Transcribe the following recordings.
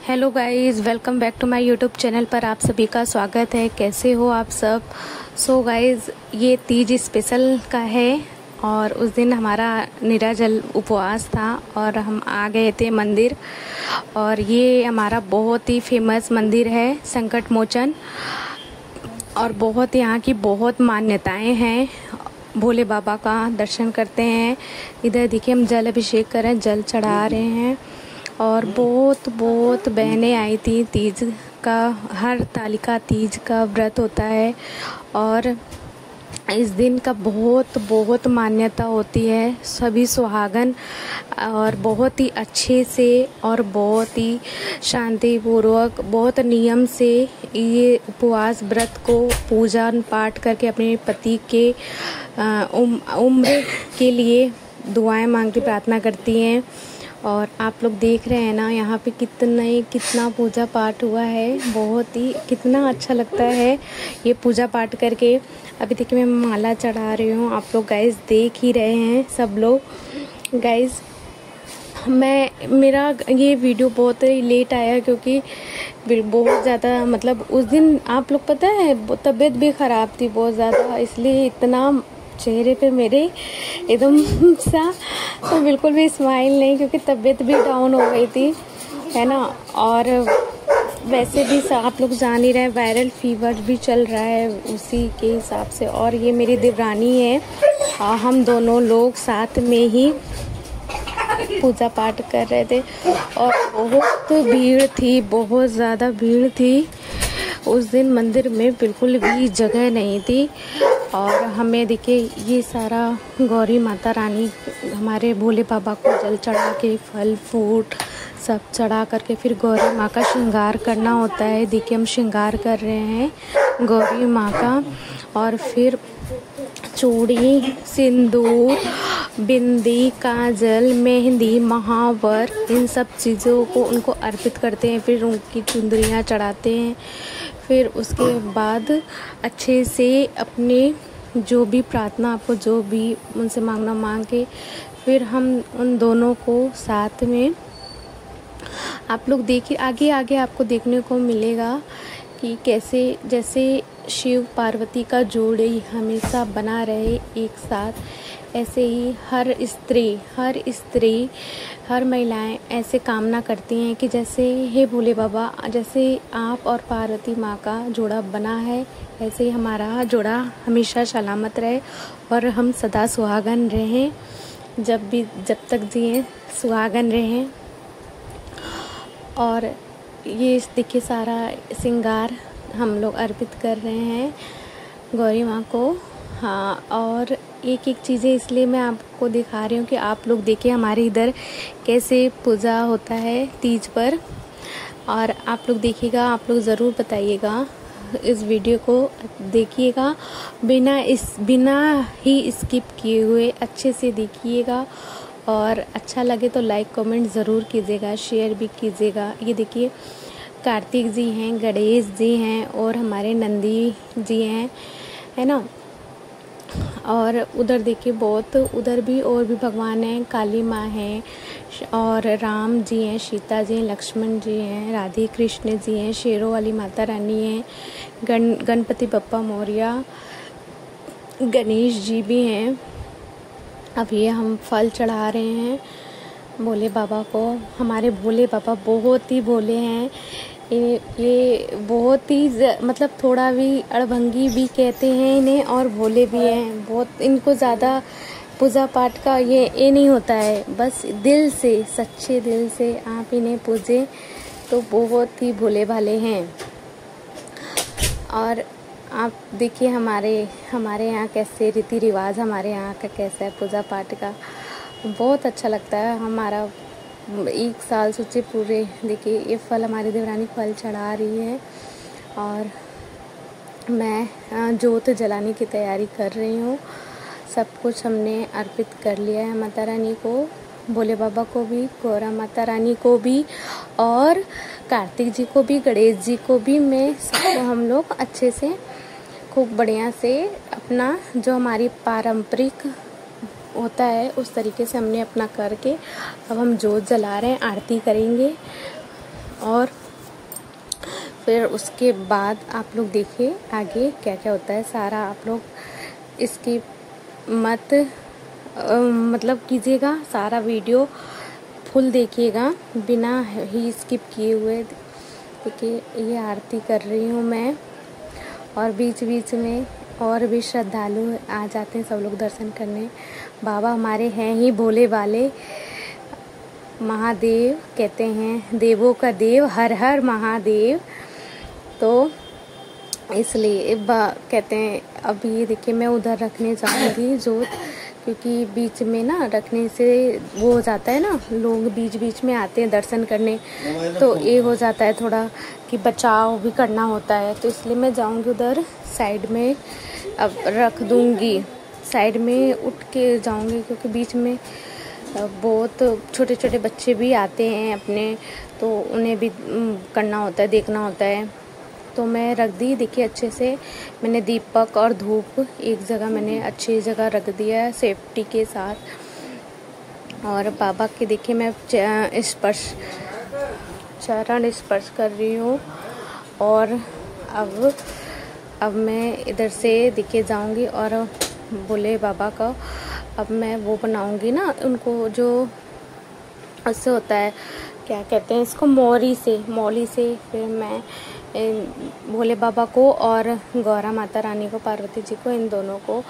Hello guys, welcome back to my YouTube channel पर आप सभी का स्वागत है। कैसे हो आप सब? सो गाइस, ये तीज स्पेशल का है और उस दिन हमारा निराजल उपवास था और हम आ गए थे मंदिर। और ये हमारा बहुत ही फेमस मंदिर है, संकट मोचन, और बहुत यहाँ की बहुत मान्यताएं हैं। भोले बाबा का दर्शन करते हैं। इधर देखिए हम जल अभिषेक कर रहे हैं, जल चढ़ा रहे हैं। और बहुत बहनें आई थी। तीज का, हर तालिका तीज का व्रत होता है और इस दिन का बहुत मान्यता होती है। सभी सुहागन और बहुत ही अच्छे से और बहुत ही शांतिपूर्वक, बहुत नियम से ये उपवास व्रत को पूजा पाठ करके अपने पति के उम्र के लिए दुआएं मांगती, प्रार्थना करती हैं। और आप लोग देख रहे हैं ना, यहाँ पे कितना पूजा पाठ हुआ है। बहुत ही कितना अच्छा लगता है ये पूजा पाठ करके। अभी देखिए मैं माला चढ़ा रही हूँ, आप लोग गाइस देख ही रहे हैं सब लोग। गाइस मेरा ये वीडियो बहुत लेट आया क्योंकि बहुत ज़्यादा, मतलब उस दिन आप लोग पता है तबीयत भी ख़राब थी बहुत ज़्यादा, इसलिए इतना चेहरे पे मेरे एकदम सा तो बिल्कुल भी स्माइल नहीं, क्योंकि तबीयत भी डाउन हो गई थी, है ना। और वैसे भी आप लोग जान ही रहे हैं, वायरल फीवर भी चल रहा है उसी के हिसाब से। और ये मेरी देवरानी है, हम दोनों लोग साथ में ही पूजा पाठ कर रहे थे और बहुत भीड़ थी, बहुत ज़्यादा भीड़ थी उस दिन। मंदिर में बिल्कुल भी जगह नहीं थी। और हमें देखिए ये सारा गौरी माता रानी, हमारे भोले बाबा को जल चढ़ा के फल फूट सब चढ़ा करके फिर गौरी माँ का श्रृंगार करना होता है। देखिए हम श्रृंगार कर रहे हैं गौरी माँ का। और फिर चूड़ी, सिंदूर, बिंदी, काजल, मेहंदी, महावर, इन सब चीज़ों को उनको अर्पित करते हैं। फिर उनकी चुंदरियाँ चढ़ाते हैं। फिर उसके बाद अच्छे से अपने जो भी प्रार्थना, आपको जो भी उनसे मांगना मांग के फिर हम उन दोनों को साथ में, आप लोग देखिए आगे आगे आपको देखने को मिलेगा कि कैसे जैसे शिव पार्वती का जोड़ी हमेशा बना रहे एक साथ, ऐसे ही हर स्त्री हर महिलाएं ऐसे कामना करती हैं कि जैसे हे भोले बाबा, जैसे आप और पार्वती माँ का जोड़ा बना है, ऐसे ही हमारा जोड़ा हमेशा सलामत रहे और हम सदा सुहागन रहें, जब तक जिए सुहागन रहें। और ये देखिए सारा श्रृंगार हम लोग अर्पित कर रहे हैं गौरी माँ को। हाँ, और एक चीज़ें इसलिए मैं आपको दिखा रही हूँ कि आप लोग देखिए हमारे इधर कैसे पूजा होता है तीज पर। और आप लोग देखिएगा, आप लोग ज़रूर बताइएगा, इस वीडियो को देखिएगा, बिना ही स्किप किए हुए अच्छे से देखिएगा। और अच्छा लगे तो लाइक कमेंट ज़रूर कीजिएगा, शेयर भी कीजिएगा। ये देखिए कार्तिक जी हैं, गणेश जी हैं और हमारे नंदी जी हैं, है ना। और उधर देखिए बहुत, उधर भी और भी भगवान हैं, काली माँ हैं और राम जी हैं, सीता जी हैं, लक्ष्मण जी हैं, राधे कृष्ण जी हैं, शेरों वाली माता रानी हैं, गणपति बप्पा मौर्या, गणेश जी भी हैं। अब ये हम फल चढ़ा रहे हैं भोले बाबा को। हमारे भोले बाबा बहुत ही भोले हैं। ये बहुत ही मतलब थोड़ा भी अड़भंगी भी कहते हैं इन्हें और भोले भी हैं बहुत। इनको ज़्यादा पूजा पाठ का ये नहीं होता है, बस दिल से, सच्चे दिल से आप इन्हें पूजें तो बहुत ही भोले भाले हैं। और आप देखिए हमारे यहाँ कैसे रीति रिवाज, हमारे यहाँ का कैसा है पूजा पाठ का, बहुत अच्छा लगता है। हमारा एक साल सोचे पूरे, देखिए ये फल हमारी देवरानी फल चढ़ा रही है और मैं जोत जलाने की तैयारी कर रही हूँ। सब कुछ हमने अर्पित कर लिया है माता रानी को, भोले बाबा को भी, गौरा माता रानी को भी और कार्तिक जी को भी, गणेश जी को भी। मैं सबको हम लोग अच्छे से खूब बढ़िया से अपना जो हमारी पारंपरिक होता है उस तरीके से हमने अपना करके अब हम जोत जला रहे हैं, आरती करेंगे। और फिर उसके बाद आप लोग देखिए आगे क्या क्या होता है सारा। आप लोग इसकी मत मतलब कीजिएगा, सारा वीडियो फुल देखिएगा बिना ही स्किप किए हुए। देखिए ये आरती कर रही हूँ मैं, और बीच बीच में और भी श्रद्धालु आ जाते हैं सब लोग दर्शन करने। बाबा हमारे हैं ही भोले वाले, महादेव कहते हैं, देवों का देव, हर हर महादेव। तो इसलिए कहते हैं। अभी देखिए मैं उधर रखने जाऊंगी जोत, क्योंकि बीच में ना रखने से वो हो जाता है ना, लोग बीच बीच में आते हैं दर्शन करने, तो ये हो जाता है थोड़ा कि बचाव भी करना होता है। तो इसलिए मैं जाऊंगी उधर साइड में, अब रख दूंगी साइड में, उठ के जाऊंगी, क्योंकि बीच में बहुत छोटे छोटे बच्चे भी आते हैं अपने, तो उन्हें भी करना होता है, देखना होता है। तो मैं रख दी। देखिए अच्छे से मैंने दीपक और धूप एक जगह मैंने अच्छी जगह रख दिया है सेफ्टी के साथ। और बाबा के देखिए मैं चरण स्पर्श कर रही हूँ। और अब मैं इधर से देखिए जाऊंगी और भोले बाबा का अब मैं वो बनाऊंगी ना, उनको जो उससे होता है क्या कहते हैं इसको, मौली से फिर मैं भोले बाबा को और गौरा माता रानी को, पार्वती जी को, इन दोनों को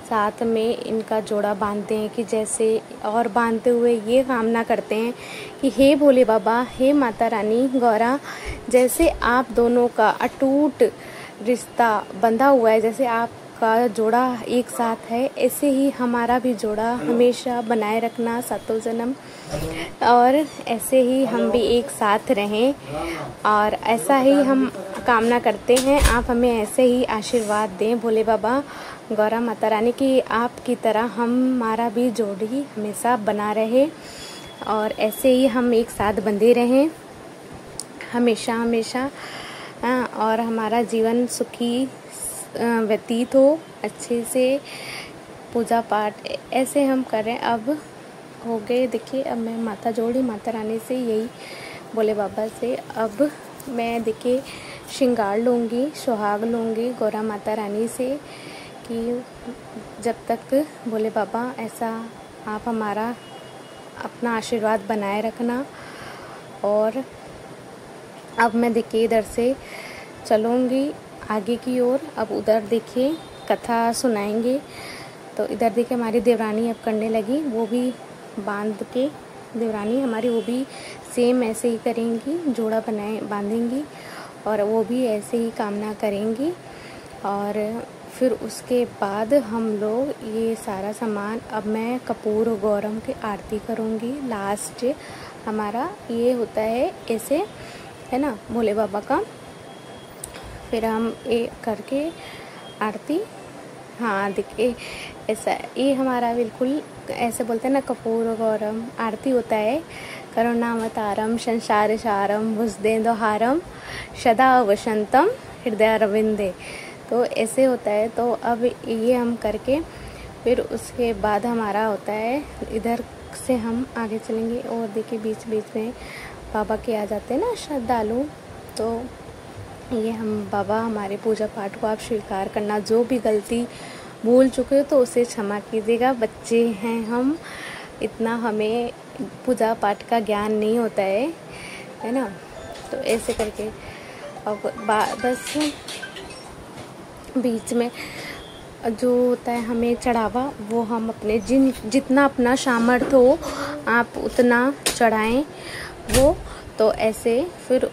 साथ में इनका जोड़ा बांधते हैं कि जैसे, और बांधते हुए ये कामना करते हैं कि हे भोले बाबा, हे माता रानी, गौरा, जैसे आप दोनों का अटूट रिश्ता बंधा हुआ है, जैसे आपका जोड़ा एक साथ है, ऐसे ही हमारा भी जोड़ा हमेशा बनाए रखना सातों जन्म, और ऐसे ही हम भी एक साथ रहें। और ऐसा ही हम कामना करते हैं, आप हमें ऐसे ही आशीर्वाद दें भोले बाबा, गौरा माता रानी की आपकी तरह हमारा भी जोड़ी हमेशा बना रहे, और ऐसे ही हम एक साथ बंधे रहें हमेशा हमेशा, और हमारा जीवन सुखी व्यतीत हो, अच्छे से पूजा पाठ ऐसे हम करें। अब हो गए देखिए, अब मैं माथा जोड़ी माता रानी से, यही भोले बाबा से। अब मैं देखिए श्रृंगार लूँगी, सुहाग लूँगी गौरा माता रानी से कि जब तक भोले बाबा ऐसा आप हमारा अपना आशीर्वाद बनाए रखना। और अब मैं देखिए इधर से चलूँगी आगे की ओर। अब उधर देखिए कथा सुनाएंगे, तो इधर देखिए हमारी देवरानी अब करने लगी, वो भी बांध के, देवरानी हमारी वो भी सेम ऐसे ही करेंगी, जोड़ा बांधेंगी, और वो भी ऐसे ही कामना करेंगी। और फिर उसके बाद हम लोग ये सारा सामान, अब मैं कपूर गौरम की आरती करूँगी। लास्ट हमारा ये होता है ऐसे, है ना, भोले बाबा का। फिर हम ये करके आरती, हाँ देखिए ऐसा, ये हमारा बिल्कुल ऐसे बोलते हैं ना, कपूर गौरम आरती होता है। करुणावतारम संसार सारम भुजदेन्दुहारम सदा वसंतम हृदय अरविंदे, तो ऐसे होता है। तो अब ये हम करके फिर उसके बाद हमारा होता है, इधर से हम आगे चलेंगे। और देखिए बीच बीच में बाबा के आ जाते हैं ना श्रद्धालु, तो ये हम बाबा हमारे पूजा पाठ को आप स्वीकार करना, जो भी गलती भूल चुके हो तो उसे क्षमा कीजिएगा, बच्चे हैं हम, इतना हमें पूजा पाठ का ज्ञान नहीं होता है ना। तो ऐसे करके अब बस बीच में जो होता है हमें चढ़ावा, वो हम अपने जितना अपना सामर्थ्य हो आप उतना चढ़ाएं वो। तो ऐसे फिर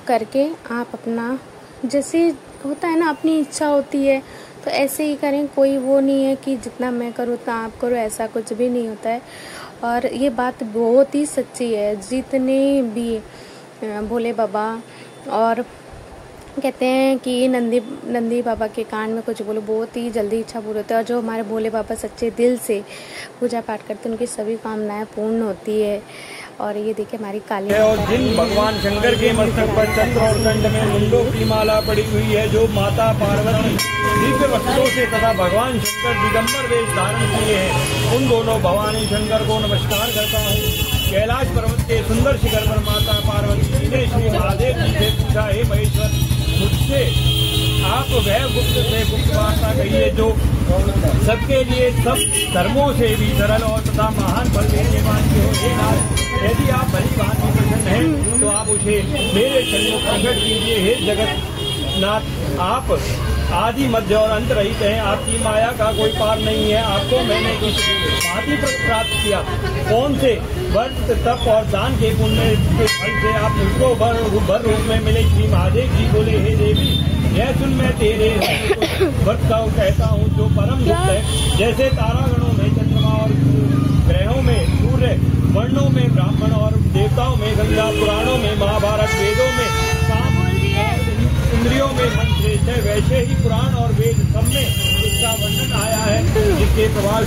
करके आप अपना, जैसे होता है ना, अपनी इच्छा होती है तो ऐसे ही करें। कोई वो नहीं है कि जितना मैं करूँ उतना आप करो, ऐसा कुछ भी नहीं होता है। और ये बात बहुत ही सच्ची है, जितने भी भोले बाबा, और कहते हैं कि नंदी बाबा के कान में कुछ बोलो बहुत ही जल्दी इच्छा पूरी होती है। और जो हमारे भोले बाबा सच्चे दिल से पूजा पाठ करते हैं उनकी सभी कामनाएं पूर्ण होती है। और ये देखिए हमारी काली, और जिन भगवान शंकर के मस्तक पर चंद्र और कंठ में मुंडों की माला पड़ी हुई है, जो माता पार्वती दिव्य वस्त्रों से तथा भगवान शंकर दिगंबर वेश धारण किए हैं, उन दोनों भवानी शंकर को नमस्कार करता हूँ। कैलाश पर्वत के सुंदर शिखर पर माता पार्वती ने श्री से गुप्त वार्ता कही है जो सबके लिए सब धर्मों से भी सरल और तथा महान फल देने वाली हो। हे नाथ, यदि आप भली भांति प्रसन्न हैं तो आप उसे मेरे सन्मुख प्रकट कीजिए। हे जगत नाथ, आप आदि मध्य और अंत रहित हैं, आपकी माया का कोई पार नहीं है। आपको मैंने किस भांति प्राप्त किया, कौन से व्रत तप और दान के पुण्य के फल से आप मुझको भर रूप में मिले। श्री महादेव जी बोले, हे देवी, यह सुन मैं तेरे व्रत का कहता हूँ जो परम गुप्त है। जैसे तारागणों में चंद्रमा और ग्रहों में सूर्य, वर्णों में ब्राह्मण और देवताओं में गंगा, पुराणों में महाभारत, वेदों में साम, इंद्रियों में मन श्रेष्ठ है, वैसे ही पुराण और वेद सब में इसका वर्णन आया है, जिसके प्रभाव